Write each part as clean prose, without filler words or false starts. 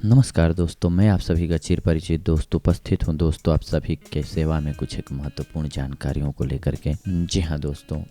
नमस्कार दोस्तों, मैं आप सभी का चिर परिचित दोस्त उपस्थित हूं। दोस्तों, आप सभी के सेवा में कुछ एक महत्वपूर्ण जानकारियों को लेकर के। जी हाँ दोस्तों,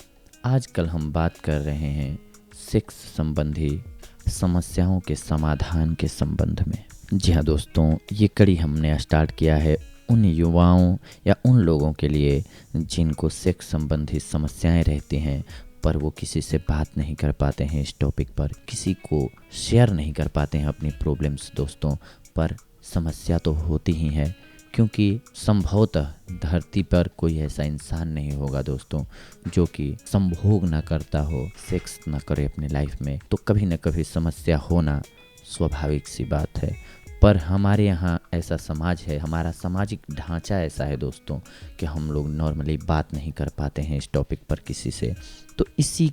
आजकल हम बात कर रहे हैं सेक्स संबंधी समस्याओं के समाधान के संबंध में। जी हाँ दोस्तों, ये कड़ी हमने स्टार्ट किया है उन युवाओं या उन लोगों के लिए जिनको सेक्स संबंधी समस्याएं रहती हैं, पर वो किसी से बात नहीं कर पाते हैं इस टॉपिक पर, किसी को शेयर नहीं कर पाते हैं अपनी प्रॉब्लम्स दोस्तों। पर समस्या तो होती ही है, क्योंकि संभवतः धरती पर कोई ऐसा इंसान नहीं होगा दोस्तों जो कि संभोग ना करता हो, सेक्स ना करे अपनी लाइफ में। तो कभी ना कभी समस्या होना स्वाभाविक सी बात है। पर हमारे यहाँ ऐसा समाज है, हमारा सामाजिक ढांचा ऐसा है दोस्तों कि हम लोग नॉर्मली बात नहीं कर पाते हैं इस टॉपिक पर किसी से। तो इसी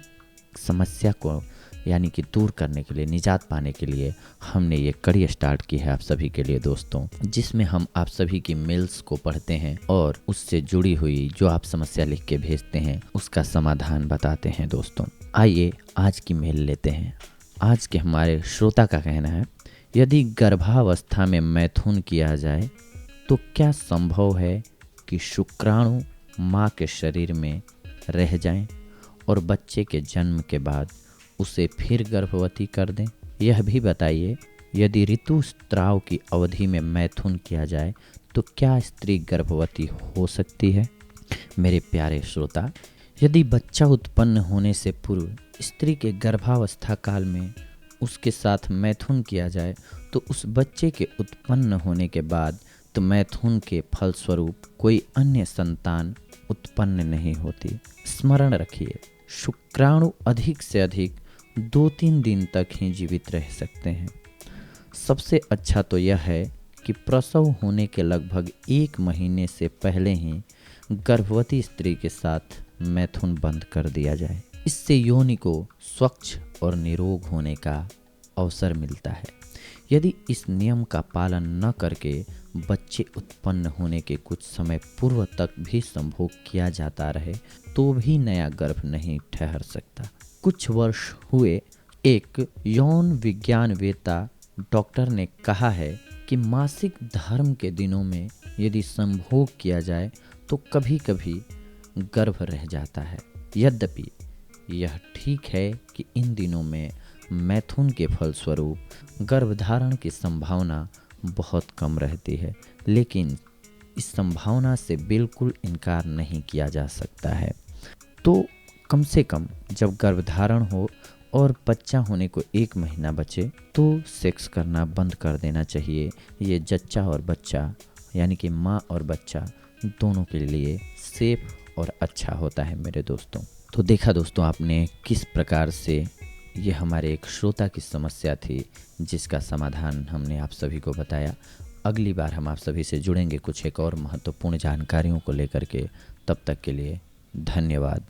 समस्या को यानी कि दूर करने के लिए, निजात पाने के लिए हमने ये कड़ी स्टार्ट की है आप सभी के लिए दोस्तों, जिसमें हम आप सभी की मेल्स को पढ़ते हैं और उससे जुड़ी हुई जो आप समस्या लिख के भेजते हैं उसका समाधान बताते हैं दोस्तों। आइए आज की मेल लेते हैं। आज के हमारे श्रोता का कहना है, यदि गर्भावस्था में मैथुन किया जाए तो क्या संभव है कि शुक्राणु माँ के शरीर में रह जाएं और बच्चे के जन्म के बाद उसे फिर गर्भवती कर दें? यह भी बताइए, यदि ऋतुस्राव की अवधि में मैथुन किया जाए तो क्या स्त्री गर्भवती हो सकती है? मेरे प्यारे श्रोता, यदि बच्चा उत्पन्न होने से पूर्व स्त्री के गर्भावस्था काल में उसके साथ मैथुन किया जाए तो उस बच्चे के उत्पन्न होने के बाद तो मैथुन के फलस्वरूप कोई अन्य संतान उत्पन्न नहीं होती। स्मरण रखिए, शुक्राणु अधिक से अधिक 2-3 दिन तक ही जीवित रह सकते हैं। सबसे अच्छा तो यह है कि प्रसव होने के लगभग 1 महीने से पहले ही गर्भवती स्त्री के साथ मैथुन बंद कर दिया जाए। इससे योनि को स्वच्छ और निरोग होने का अवसर मिलता है। यदि इस नियम का पालन न करके बच्चे उत्पन्न होने के कुछ समय पूर्व तक भी संभोग किया जाता रहे तो भी नया गर्भ नहीं ठहर सकता। कुछ वर्ष हुए एक यौन विज्ञानवेत्ता डॉक्टर ने कहा है कि मासिक धर्म के दिनों में यदि संभोग किया जाए तो कभी कभी गर्भ रह जाता है। यद्यपि यह ठीक है कि इन दिनों में मैथुन के फलस्वरूप गर्भधारण की संभावना बहुत कम रहती है, लेकिन इस संभावना से बिल्कुल इनकार नहीं किया जा सकता है। तो कम से कम जब गर्भधारण हो और बच्चा होने को 1 महीना बचे तो सेक्स करना बंद कर देना चाहिए। ये जच्चा और बच्चा यानी कि माँ और बच्चा दोनों के लिए सेफ और अच्छा होता है मेरे दोस्तों। तो देखा दोस्तों आपने किस प्रकार से ये हमारे एक श्रोता की समस्या थी जिसका समाधान हमने आप सभी को बताया। अगली बार हम आप सभी से जुड़ेंगे कुछ एक और महत्वपूर्ण जानकारियों को लेकर के। तब तक के लिए धन्यवाद।